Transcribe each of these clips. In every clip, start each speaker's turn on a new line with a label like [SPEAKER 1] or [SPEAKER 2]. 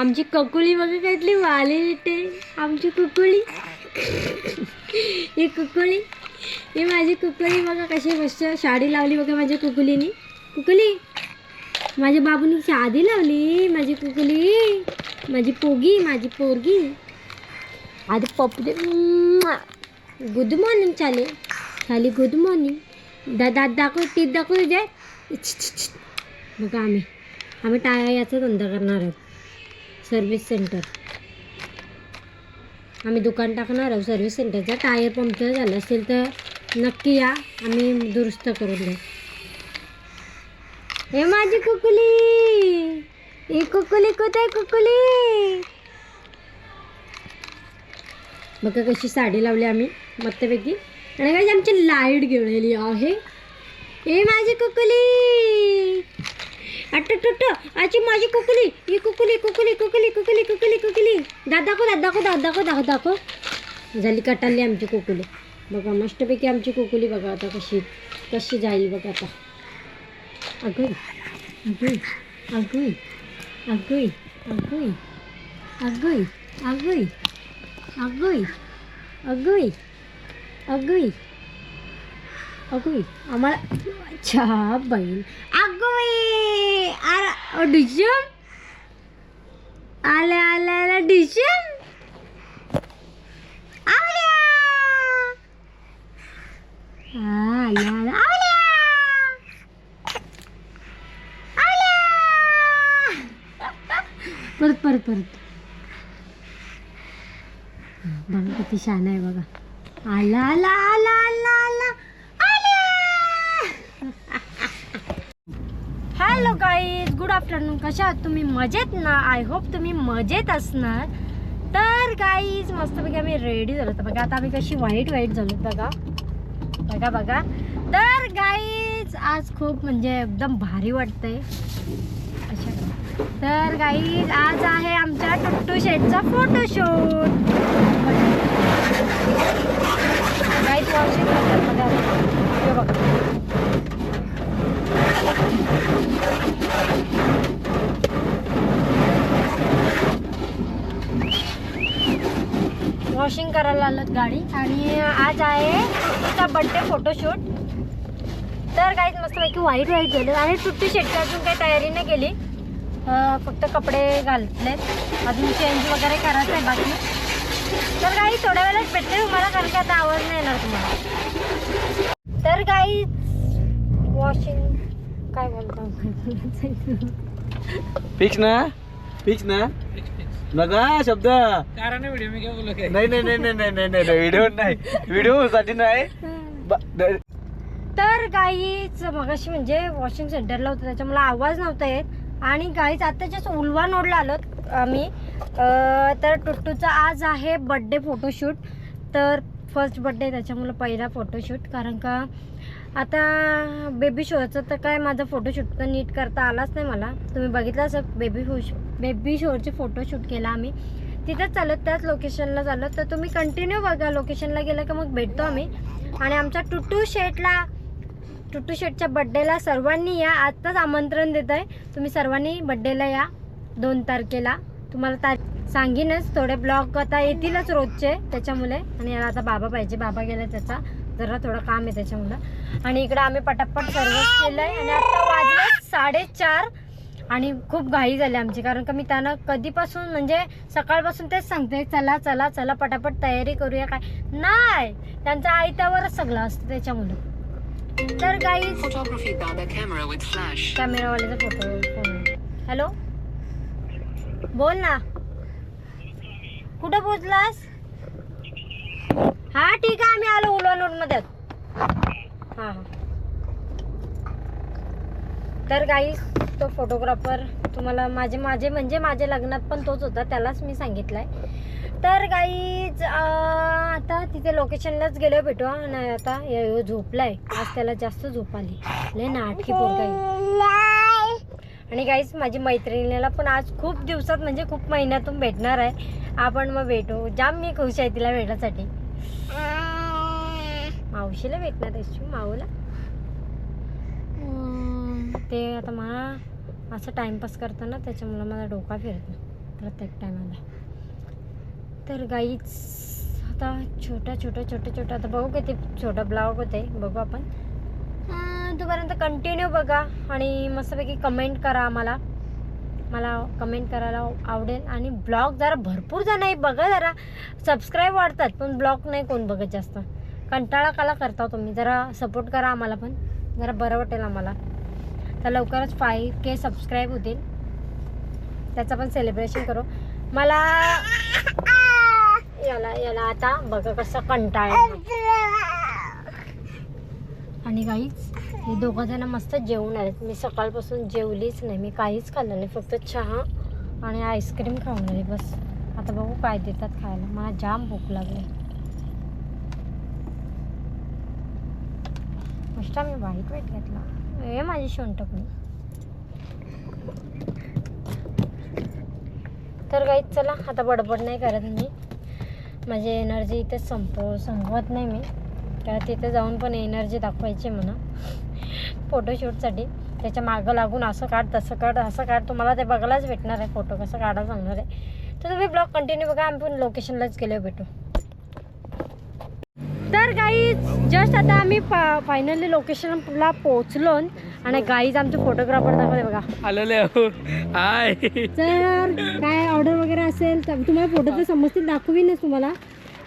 [SPEAKER 1] आमची कुकुली बघा कसली वालेटे आमची कुकुली. ही कुकुली, ही माझी कुकुली बघा कशी मस्त साडी लावली बघा माझ्या कुकुलीनी. कुकुली माझ्या बाबूनी साडी लावली. माझी कुकुली, माझी पोगी, माझी पोरगी. आधी पप्पू गुड मॉर्निंग चाले चाले गुड मॉर्निंग. दादा दाखव टीप दाखव तुझे. बघा आम्ही याचा धंदा करणार आहोत. Service centre. आम्ही दुकान टाकणार आहोत सर्व्हिस सेंटरचा. टायर पंक्चर झालं असेल तर नक्की या, आम्ही दुरुस्त करून देऊ. हे माझी कुकुली, ही कुकुली कुठे आहे कुकुली. बघा कशी साडी लावली आम्ही मस्तपैकी. आणि काही आमची लाईट गेलेली आहे. हे माझी कुकुली आजी माझी कुकुली. ही कुकुली कुकुली कुकुली कुकुली कुकुली कुकुली. दाखव झाली कटाली आमची कुकुली. बघा मस्तपैकी आमची कुकुली. बघा आता कशी जाईल बघा आता. अगोई अगोई अगोई अगोई अगोई अगोई अगोई अगोई अगोई अगोई अगोई आम्हाला अच्छा बाई. अगोई डिशम आल्या आल्या डिशम आवल्या आल्या आवल्या परत बघा किती छान आहे बघा. आला आला आला आला आला हॅलो गाईज, गुड आफ्टरनून. कशा आहात तुम्ही? मजेत ना? आय होप तुम्ही मजेत असणार. तर गाईज मस्तपैकी आम्ही रेडी झालो. तर बघा आता आम्ही कशी वाईट झालो. बघा. तर गाईज आज खूप म्हणजे एकदम भारी वाटतंय. तर गाईज आज आहे आमच्या टुट्टू शेटचा फोटोशूट. गाईज वॉशिंग मध्ये बघा. वॉशिंग करायला आलं गाडी. आणि आज आहे तिचा बड्डे फोटोशूट. तर काहीच मस्तपैकी वाईट झालं. आणि टुट्टू शेटची अजून काही तयारी नाही केली. फक्त कपडे घालतलेत. अजून चेंज वगैरे करायचं आहे बाकी. तर काही थोड्या वेळात भेटते तुम्हाला, कारण की आता आवाज नाही येणार तुम्हाला. तर काही वॉशिंग काय बोलतो
[SPEAKER 2] फिक्स ना बघा शब्द. नाही व्हिडिओ साठी नाही.
[SPEAKER 1] तर गाईच मगाशी म्हणजे वॉशिंग सेंटरला होतं त्याच्यामुळे आवाज नव्हता येत. आणि गाईच आताच्याच उलवा नोडला आलोत आम्ही. तर टुट्टूचा आज आहे बड्डे फोटोशूट. तर फर्स्ट बड्डे त्याच्यामुळे पहिला फोटोशूट. कारण का आता बेबी शोचं तर काय माझा फोटोशूट तर नीट करता आलाच नाही मला. तुम्ही बघितलं असं बेबी शोचे फोटोशूट केला आम्ही. तिथंच चालत त्याच लोकेशनला चालत. तर तुम्ही कंटिन्यू बघा. लोकेशनला गेलं का मग भेटतो आम्ही. आणि आमच्या टुट्टू शेटच्या बड्डेला सर्वांनी या. आत्ताच आमंत्रण देत आहे. तुम्ही सर्वांनी बड्डेला या 2 तारखेला. तुम्हाला सांगीनच. थोडे ब्लॉग आता येतीलच रोजचे त्याच्यामुळे. आणि याला आता बाबा पाहिजे. बाबा गेला त्याचा जरा थोडं काम आहे त्याच्यामुळं. आणि इकडं आम्ही पटापट सर्वच केलं आहे. आणि आता वाजले 4:30. आणि खूप घाई झाली आमची. कारण का मी त्यांना कधीपासून म्हणजे सकाळपासून तेच सांगते चला चला चला पटापट तयारी करूया. काय नाही, त्यांचा आयत्यावरच सगळं असतं त्याच्यामुळं. तर गाईज कॅमेरावाल्याचा फोटो. हॅलो बोल ना, कुठं पोचलास? हा ठीक आहे, आम्ही आलो उलवानोडमध्ये. हां तर गाईज तो फोटोग्राफर तुम्हाला माझे लग्नात पण तोच होता. त्यालाच मी सांगितलंय. तर गाईज आता तिथे लोकेशनलाच गेलो भेटू. नाही आता झोपलाय. आज त्याला जास्त झोप आली. लय नाटकी पोरगा. आणि गाईज माझी मैत्रिणीला पण आज खूप दिवसात म्हणजे खूप महिन्यातून भेटणार आहे. आपण मग भेटू. जाम मी खुश आहे तिला भेटण्यासाठी. मावशीला भेटणार आहे माऊला. ते आता मला असं टाइमपास करताना त्याच्यामुळे माझा डोका फिरतो. प्रत्येक टायमाला. तर गाईच आता छोटा आता बघू किती छोटा ब्लॉग होते बघू आपण. तोपर्यंत कंटिन्यू बघा आणि मस्तपैकी कमेंट करा. मला कमेंट करायला आवडेल. आणि ब्लॉग जरा भरपूर जण बघा, जरा सबस्क्राईब वाढतात पण ब्लॉग नाही कोण बघत जास्त. कंटाळा काला करता तुम्ही, जरा सपोर्ट करा आम्हाला पण, जरा बरं वाटेल आम्हाला. तर लवकरच 5K सबस्क्राईब होतील, त्याचं पण सेलिब्रेशन करू. मला याला आता बघा कसं कंटाळा. आणि काहीच हे दोघं जण मस्त जेवून आलेत. मी सकाळपासून जेवलीच नाही, मी काहीच खाल्लं नाही, फक्त चहा आणि आईस्क्रीम खाऊन आले बस. आता बघू काय देतात खायला, मला जाम भूक लागली. मस्त मी वाईट घेतला हे माझी शोंटकणी. तर गाईच चला आता बडबड नाही करत मी, माझी एनर्जी इथे संपवत नाही मी. तर तिथे जाऊन पण एनर्जी दाखवायची म्हणा फोटोशूटसाठी. त्याच्या मागं लागून असं काढ तसं काढ असं काढ, तुम्हाला ते बघायलाच भेटणार आहे फोटो कसं काढा सांगणार आहे. तर तुम्ही ब्लॉग कंटिन्यू बघा, आम्ही पण लोकेशनलाच गेलो भेटू. तर गाईज जस्ट आता आम्ही फायनली लोकेशनला पोहोचलो आणि गाईज आमचे फोटोग्राफर दाखवले बघा
[SPEAKER 2] आलेले. हाय.
[SPEAKER 1] तर काय ऑर्डर वगैरे असेल तर तुम्हाला फोटो तर समजतील, दाखवीनच तुम्हाला.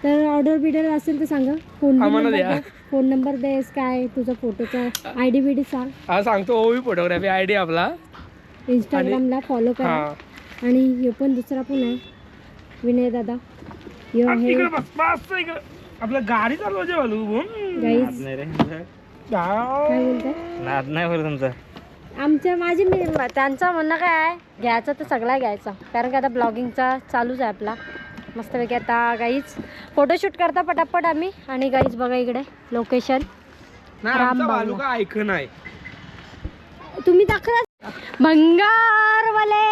[SPEAKER 1] तर ऑर्डर बिडर असेल तर सांगा. फोन नंबर देस, काय तुझा फोटोचा ID बिडी सांग.
[SPEAKER 3] हा सांगतो. ओवी फोटोग्राफी ID आपला
[SPEAKER 1] इंस्टाग्रामला फॉलो करा. आणि हे पण दुसरा पण आहे विनय दादा.
[SPEAKER 3] आपलं गाडी चालवायचे
[SPEAKER 1] गाईज काय बोलताय
[SPEAKER 2] नाद नाही बरं तुमचा.
[SPEAKER 1] त्यांचं म्हणणं काय आहे, घ्यायचं तर सगळा घ्यायचा, कारण की आता ब्लॉगिंगचा चालूच आहे आपला मस्तपैकी. आता गाईज फोटोशूट करता पटापट आम्ही. आणि गाईज बघा इकडे लोकेशन
[SPEAKER 3] का ऐकन आहे.
[SPEAKER 1] तुम्ही दाखवा भंगारवाले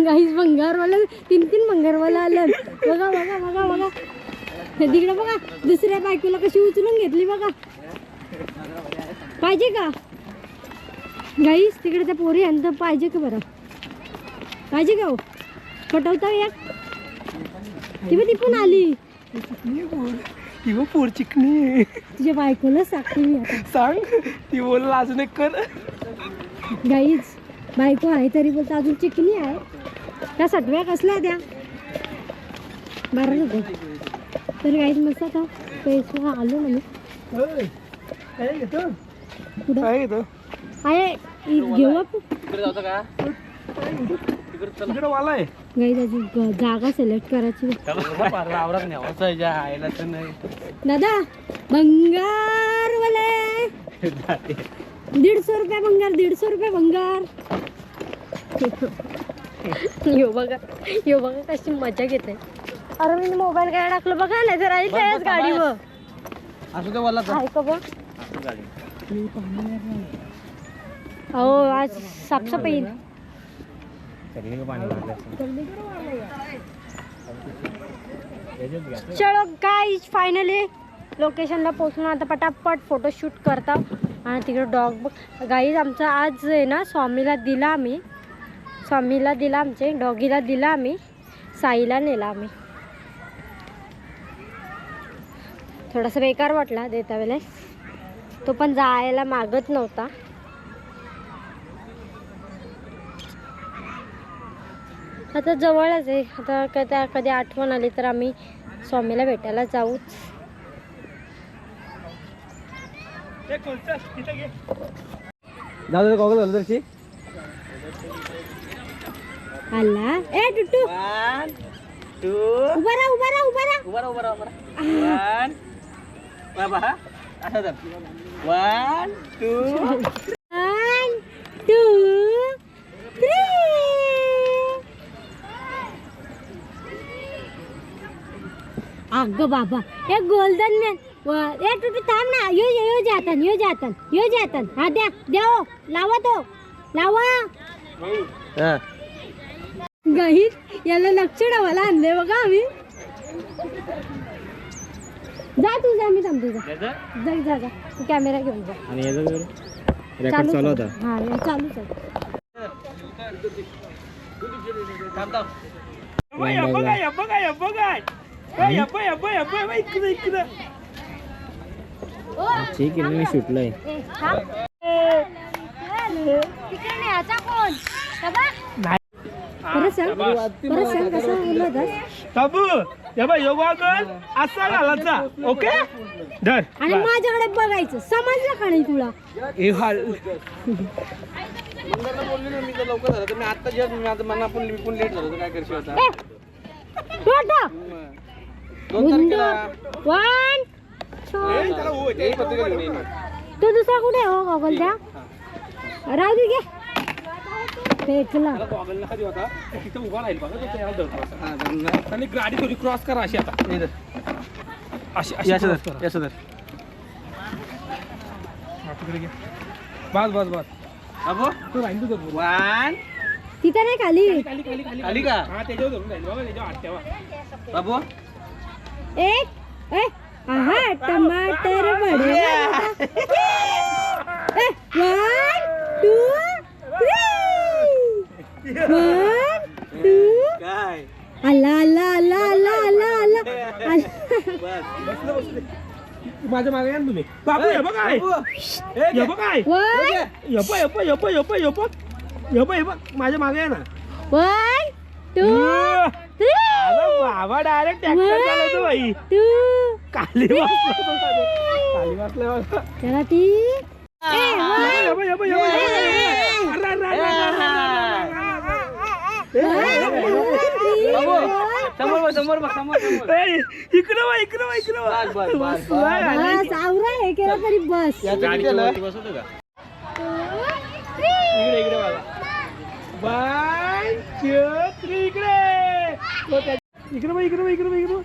[SPEAKER 1] गाईज भंगारवाले 3 भंगारवाला आलं. बघा बघा बघा बघा तिकडे बघा, दुसऱ्या बायकोला कशी उचलून घेतली बघा. पाहिजे का गाईज तिकडे त्या पोरी अंत पाहिजे का बरं, पाहिजे का हो पटवता एक. ती पण आली
[SPEAKER 3] पोर चिकनी.
[SPEAKER 1] तुझ्या बायकोला सांगते मी आता,
[SPEAKER 3] सांग ती बोल अजून एक कर.
[SPEAKER 1] गाईज बायको आहे तरी बोलतो अजून चिकनी आहे. त्या सटव्या कसल्या त्या बरं होते. तर गाईज मस्त आता पैसा आलो ना मी. कुठं आहे घेऊ आपण गाईज. अजून जागा सिलेक्ट करायची दादा. भंगारवाले 150 रुपये भंगार, 150 रुपये भंगार. यो बघा कशी मजा घेते. अरे मी मोबाईल काय टाकलं बघा, नाही तर आई त्याच गाडीवर
[SPEAKER 2] असं ते बोलला
[SPEAKER 1] आहे का बघ. हो आज साफसफाई. चलो गाईज फायनली लोकेशनला पोहोचलो. आता पटापट फोटोशूट करता. आणि तिकडे डॉग गाईज आमचा आज आहे ना स्वामीला दिला आमचे डॉगीला दिला आम्ही, साईला नेला आम्ही. थोडासा बेकार वाटला देता वेळेस, तो पण जायला मागत नव्हता. आता जवळच आहे. आता कधी आठवण आली तर आम्ही स्वामीला भेटायला जाऊच.
[SPEAKER 2] जाऊ गॉगल घालू तशी.
[SPEAKER 1] आला ए टुट्टू
[SPEAKER 2] 1 2
[SPEAKER 1] उभा राहा.
[SPEAKER 2] उभा 1 बाबा असं धर. 1 2
[SPEAKER 1] 1 2 3. अगं बाबा एक गोल्डन मॅन. ए टुट्टू थांब ना. यो जातन हा द्या हो. लावा तो लावा. गाईत याला लक्ष ठेवायला आणले बघा आम्ही. जा तू जा, मी थांबतो. जा तू कॅमेरा घेऊन जा.
[SPEAKER 2] आणि याचा
[SPEAKER 1] चालू होता. हा चालूच आहे.
[SPEAKER 2] थांब थांब.
[SPEAKER 4] ठीक आहे मी सुटलोय
[SPEAKER 1] तिकडे नाही याचा कोण परत सांग कसं बोललं होतास?
[SPEAKER 3] बाबू हे बघ योगा कर असा घालायचा ओके धर
[SPEAKER 1] आणि माझ्याकडे बघायचं समजलं का नाही तुला
[SPEAKER 3] हे हाल
[SPEAKER 2] मंगळला बोलली ना मी तर लवकर झालं तर मी आता जेव्हा मी आता मला आपण मी पण लेट झालो तर काय करशील आता दोन तारखेला
[SPEAKER 1] वन
[SPEAKER 2] एक पत्रिका घेऊन ये.
[SPEAKER 1] तू दुसरा कुठे हो गॉगल द्या राहू दे घे पेटला
[SPEAKER 3] त्याला गॉगल कधी होता तिथं उभा राहील बघा तो त्याला धरतो असा.
[SPEAKER 2] हा, धर.
[SPEAKER 3] आणि गाडी थोडी क्रॉस करा अशी आता
[SPEAKER 2] हे धर.
[SPEAKER 3] अशी
[SPEAKER 2] हे असं
[SPEAKER 3] cross
[SPEAKER 2] धर,
[SPEAKER 3] करा.
[SPEAKER 2] हे असं धर.
[SPEAKER 3] हा, तिकडे घे. बस बस बस
[SPEAKER 2] बाबू
[SPEAKER 3] तू राहील तू धरून.
[SPEAKER 2] वन
[SPEAKER 1] तिथं नाही खाली
[SPEAKER 3] खाली खाली खाली
[SPEAKER 2] खाली का?
[SPEAKER 3] हा त्याच्यावर धरून राहील बघा त्याच्यावर हात ठेवा
[SPEAKER 2] बाबू
[SPEAKER 1] एक आहा टमाटर बडे one two three one two
[SPEAKER 2] काय
[SPEAKER 1] अल्ला अल्ला अल्ला अल्ला अल्ला अल्ला
[SPEAKER 2] बस
[SPEAKER 3] माझ्या मागे या ना तुम्ही बाबू हे बघ आहे हे बघ आहे
[SPEAKER 1] वन
[SPEAKER 3] हे बघ माझ्या मागे आहे ना
[SPEAKER 1] वन टू थ्री
[SPEAKER 3] अरे बाबा डायरेक्ट ट्रॅक्टर चालवतो बाई
[SPEAKER 1] टू
[SPEAKER 3] खाली वाचलं बघा
[SPEAKER 1] चला ती
[SPEAKER 3] हे बघ, हे बघ, हे बघ, हे बघ, हे बघ. अरे, अरे, अरे,
[SPEAKER 2] बाबू समोर बघ समोर बघ समोर समोर
[SPEAKER 3] ए, इकडं बघ, इकडं बघ, इकडं बघ.
[SPEAKER 2] बस बस बस
[SPEAKER 3] नाही,
[SPEAKER 2] बस
[SPEAKER 3] नाही.
[SPEAKER 1] बस आवरा हे केलं तरी बस
[SPEAKER 2] याचं किती झालं?
[SPEAKER 3] इकडे इकडे बघा 1 2 3 इकडे हो, त्या- इकडे बघ इकडे बघ इकडे बघ इकडे बघ.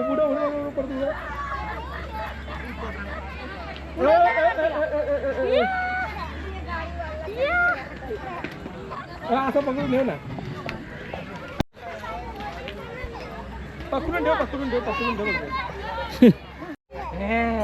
[SPEAKER 3] पुढं पुढं परत पुढं. असं पकडून ठेव ना पकडून ठेव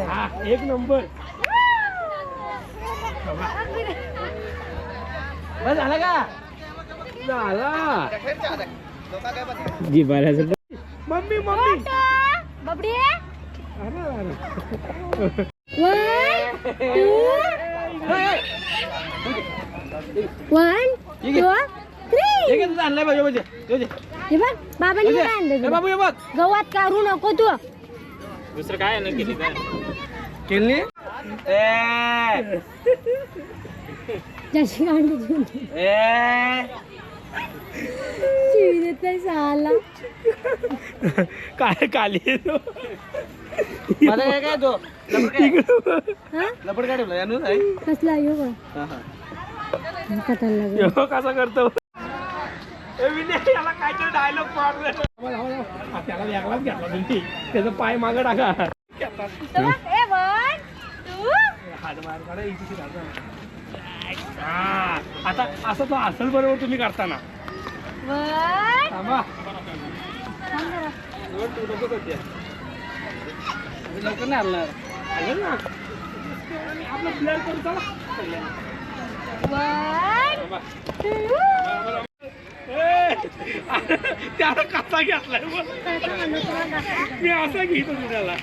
[SPEAKER 3] हा, एक नंबर
[SPEAKER 2] बस झालं का
[SPEAKER 3] झाला
[SPEAKER 4] जिबाला
[SPEAKER 3] मम्मी
[SPEAKER 1] बबडी
[SPEAKER 3] अरे अरे
[SPEAKER 1] वन टू थ्री
[SPEAKER 2] हे तुझं आणलंय बघ हे
[SPEAKER 1] हे बघ बाबांनी काय आणलं
[SPEAKER 2] बाबू हे बघ
[SPEAKER 1] गव्हात काढू नको तू
[SPEAKER 4] दुसरं काय ना केली काय
[SPEAKER 2] केली
[SPEAKER 1] जशी काढली शिवी देत नाही साला
[SPEAKER 3] काय काली येतो
[SPEAKER 2] माझा काय काय तो
[SPEAKER 1] हा
[SPEAKER 2] लपड काय ठेवलं यानं आहे
[SPEAKER 1] कसला येऊ बघ
[SPEAKER 2] हा हा
[SPEAKER 1] कथाला लागलं
[SPEAKER 3] कसा करतो ए, विनय, याला काहीतरी डायलॉग मारलं त्याला वेगळाच घेतला तुम्ही त्याचा पाय मागं टाका हात बाहेर काढा, इथे घाला. हा, आता असं तो असेल बरोबर तुम्ही करताना थांबा तू नको करते.
[SPEAKER 2] लवकर नाही आणणार
[SPEAKER 3] आलं ना आपलं प्लेअर करू चला थांबा. ए, त्याला कसा घेतलाय बघ. मी असा घेतो त्याला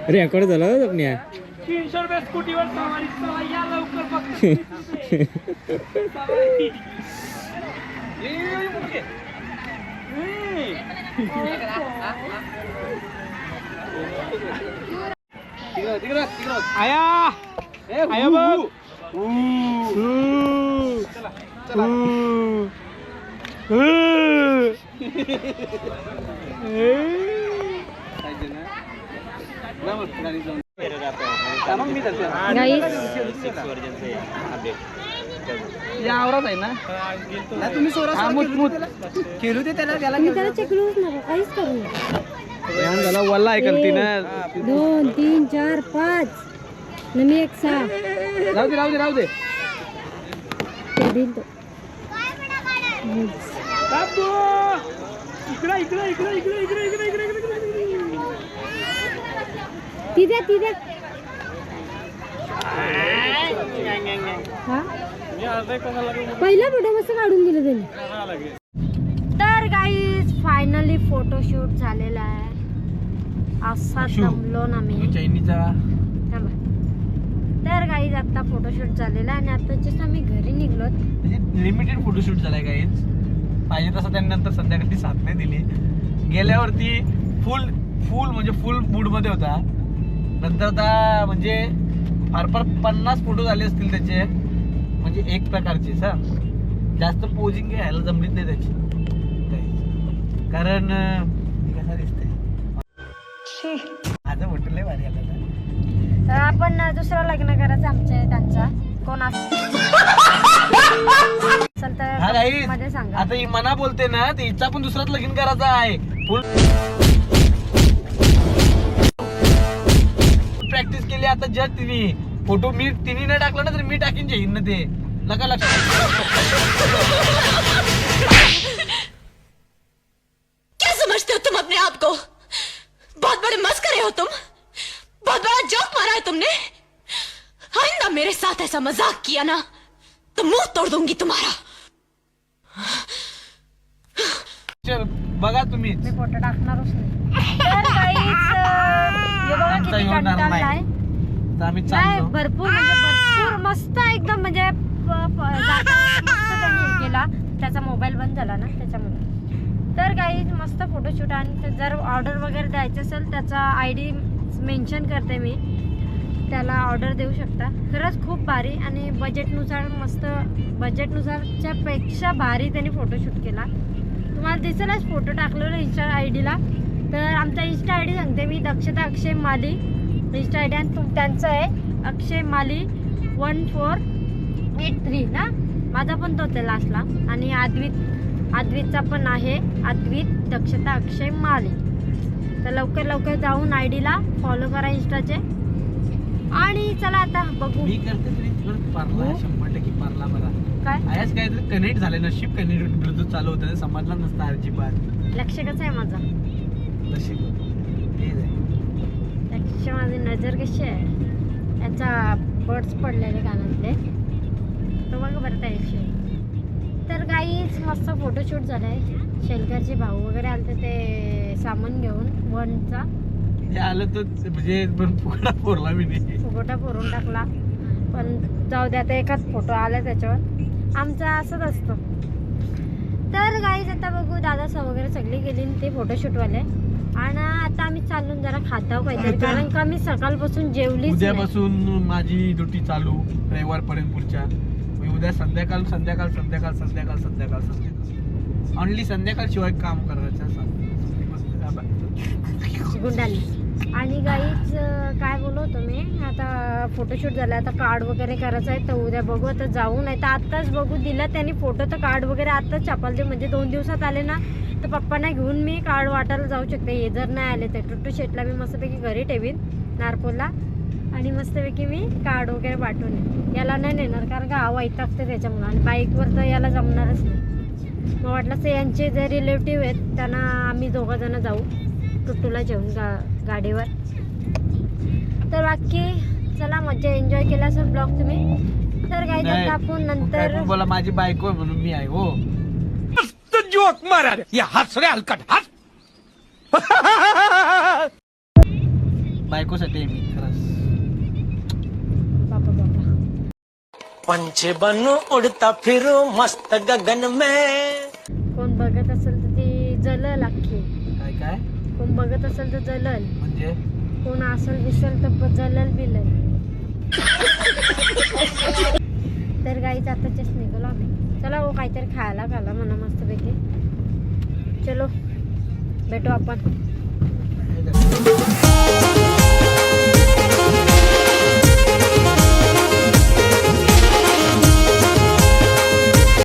[SPEAKER 4] रेकॉर्ड झाला होता आपल्या
[SPEAKER 3] 300 रुपये स्कूटीवर सवारी चला या लवकर बघ सवारी.
[SPEAKER 2] तिकडं
[SPEAKER 3] आया आया बघ
[SPEAKER 2] आवरात आहे ना तुम्ही खेळू दे त्याला
[SPEAKER 1] मी त्याला चेकलूच नको काहीच करू नका
[SPEAKER 2] झाला वल्ला आहे करती ना
[SPEAKER 1] 2 3 4 5 न मी 1 6
[SPEAKER 2] राहू दे
[SPEAKER 1] ते देईल तो
[SPEAKER 3] बाबू इकडे इकडे इकडे इकडे इकडे इकडे इकडे इकडे
[SPEAKER 1] तिथे तिथे हा पहिला फोटो मस्त काढून दिला त्यांनी. तर गाईज फायनली फोटोशूट झालेला आहे. असा जमलो ना मी.
[SPEAKER 2] चैनीचा
[SPEAKER 1] थांबा. तर गाईज आता फोटोशूट झालेला आहे आणि आता जस्ट आम्ही घरी निघलोत.
[SPEAKER 2] म्हणजे लिमिटेड फोटोशूट झालाय काहीच. पाहिजे तसं त्यांनी नंतर संध्याकाळी साथ नाही दिली. गेल्यावरती फुल फुल म्हणजे फुल मूड मध्ये होता. नंतर आता म्हणजे फार फार 50 फोटो झाले असतील त्याचे, म्हणजे एक प्रकारचे सा जास्त पोजिंग घ्यायला जमलीच नाही त्याची. कारण कसा दिसतंय आता फोटो लय भारी आला.
[SPEAKER 1] आपण दुसरं लग्न करायचं आमच्या त्यांचा कोण असेल
[SPEAKER 2] हा
[SPEAKER 1] तर
[SPEAKER 2] गाईज,
[SPEAKER 1] मध्ये सांगा.
[SPEAKER 2] आता ही मना बोलते ना, तर हिचा पण दुसराच लगीन करायचा आहे. फुल प्रॅक्टिस केली आता. जस्ट तिने फोटो तिने नाही टाकला ना तर मी टाकीन जाईन ना. ते नका लक्षात.
[SPEAKER 5] क्या समझते हो तुम अपने आप को? बहुत बड़े मस्करे हो तुम. बहुत बड़ा जोक मारा है तुमने. आइंदा मेरे साथ ऐसा मजाक किया ना तो मुंह तोड़ दूंगी तुम्हारा.
[SPEAKER 2] चल बघा तुम्ही.
[SPEAKER 1] मी फोटो टाकणारच नाही. तर गाईज हे बघा
[SPEAKER 2] आमचा
[SPEAKER 1] किती
[SPEAKER 2] येणार
[SPEAKER 1] कंटाळा
[SPEAKER 2] नाही.
[SPEAKER 1] आहे.
[SPEAKER 2] तर आम्ही
[SPEAKER 1] नाही
[SPEAKER 2] चाललो.
[SPEAKER 1] भरपूर म्हणजे भरपूर मस्त एकदम म्हणजे मस्त त्यांनी हे केला. त्याचा मोबाईल बंद झाला ना त्याच्यामुळे. तर काही मस्त फोटोशूट. आणि जर ऑर्डर वगैरे द्यायचं असेल त्याचा ID मेन्शन करते मी, त्याला ऑर्डर देऊ शकता. खरंच खूप भारी आणि बजेटनुसार मस्त. बजेटनुसारच्या पेक्षा भारी त्यांनी फोटोशूट केला. तुम्हाला दिसेलच फोटो टाकलेला इंस्टा ID ला. तर आमचा इंस्टा ID सांगते मी, दक्षता अक्षय माली इंस्टा ID. आणि त्यांचं आहे अक्षय माली 1483 ना. माझा पण तोच आहे लास्टला. आणि आद्वितचा पण आहे आद्वित दक्षता अक्षय माली. तर लवकर लवकर जाऊन ID ला फॉलो करा इंस्टाचे. आणि चला आता बघू
[SPEAKER 2] मी करते तरी तुला पारला 100% पारला बरा.
[SPEAKER 1] काय
[SPEAKER 2] आयाच काहीतरी कनेक्ट झाले. नशीब कनेक्ट ब्लूटूथ चालू होतं, समजला नसता अजिबात.
[SPEAKER 1] लक्ष कसं आहे माझं.
[SPEAKER 2] नशीब तेच आहे.
[SPEAKER 1] लक्ष माझी नजर कशी आहे. याचा बर्ड्स पडलेले कानातले तो बघा बरं त्या दिवशी. तर काहीच मस्त फोटोशूट झालं आहे. शेलकरचे भाऊ वगैरे आले ते सामान घेऊन वनचा.
[SPEAKER 2] ते आलं तर म्हणजे पण फुगडा फोडला मी नाही.
[SPEAKER 1] फुगोटा फोडून टाकला. पण जाऊ द्या, आता एकाच फोटो आला त्याच्यावर. आमचा असंच असतं. तर गाईज आता बघू. दादा वगैरे सगळी गेली ते फोटोशूटवाले. आणि आता आम्ही चालून जरा खाताव काहीतरी, कारण का मी सकाळपासून जेवलीच नाही.
[SPEAKER 2] उद्यापासून माझी ड्युटी चालू रविवारपर्यंत पुढच्या. मी उद्या संध्याकाळ ऑनली संध्याकाळ शिवाय काम करायचं.
[SPEAKER 1] गुंडाली. आणि गाईच काय बोललो होतो मी, आता फोटोशूट झाला. आता कार्ड वगैरे करायचं आहे. तर उद्या बघू. आता जाऊ नाही तर आत्ताच बघू. दिला त्यांनी फोटो तर कार्ड वगैरे आत्ताच छापाल ते. म्हणजे 2 दिवसात आले ना तर पप्पांना घेऊन मी कार्ड वाटायला जाऊ शकते. हे जर नाही आले तर टुट्टू शेटला मी मस्तपैकी घरी ठेवीन नारपोलला. आणि मस्तपैकी मी कार्ड वगैरे पाठवून. याला नाही नेणार कारण का हवा इथं असते त्याच्यामुळं. आणि बाईकवर तर याला जमणारच नाही. मग वाटलं तर यांचे जे रिलेटिव्ह आहेत त्यांना आम्ही 2 जण जाऊ टुट्टूला जेवून गाडीवर. तर बाकी चला मज्जा एन्जॉय केला असेल ब्लॉग तुम्ही. तर काही आता आपण नंतर
[SPEAKER 2] बोला माझी बायको आहे म्हणून मी आहे. हो
[SPEAKER 3] जोक मारा या हात रे हलकट हात.
[SPEAKER 2] बायकोसाठी आहे मी खरंच.
[SPEAKER 1] बाबा
[SPEAKER 6] पंछी बनू उड़ता फिरू मस्त गगन में.
[SPEAKER 1] कोण बघत असेल तर ती जलल अख्खी.
[SPEAKER 2] काय काय
[SPEAKER 1] कोण बघत असेल तर जलल.
[SPEAKER 2] म्हणजे
[SPEAKER 1] कोण असेल दिसेल तर जलल बिलल. तर गाईच आता जस्ट निघालो आम्ही. चला हो काहीतरी खायला घाला म्हणा मस्तपैकी. चलो भेटू आपण.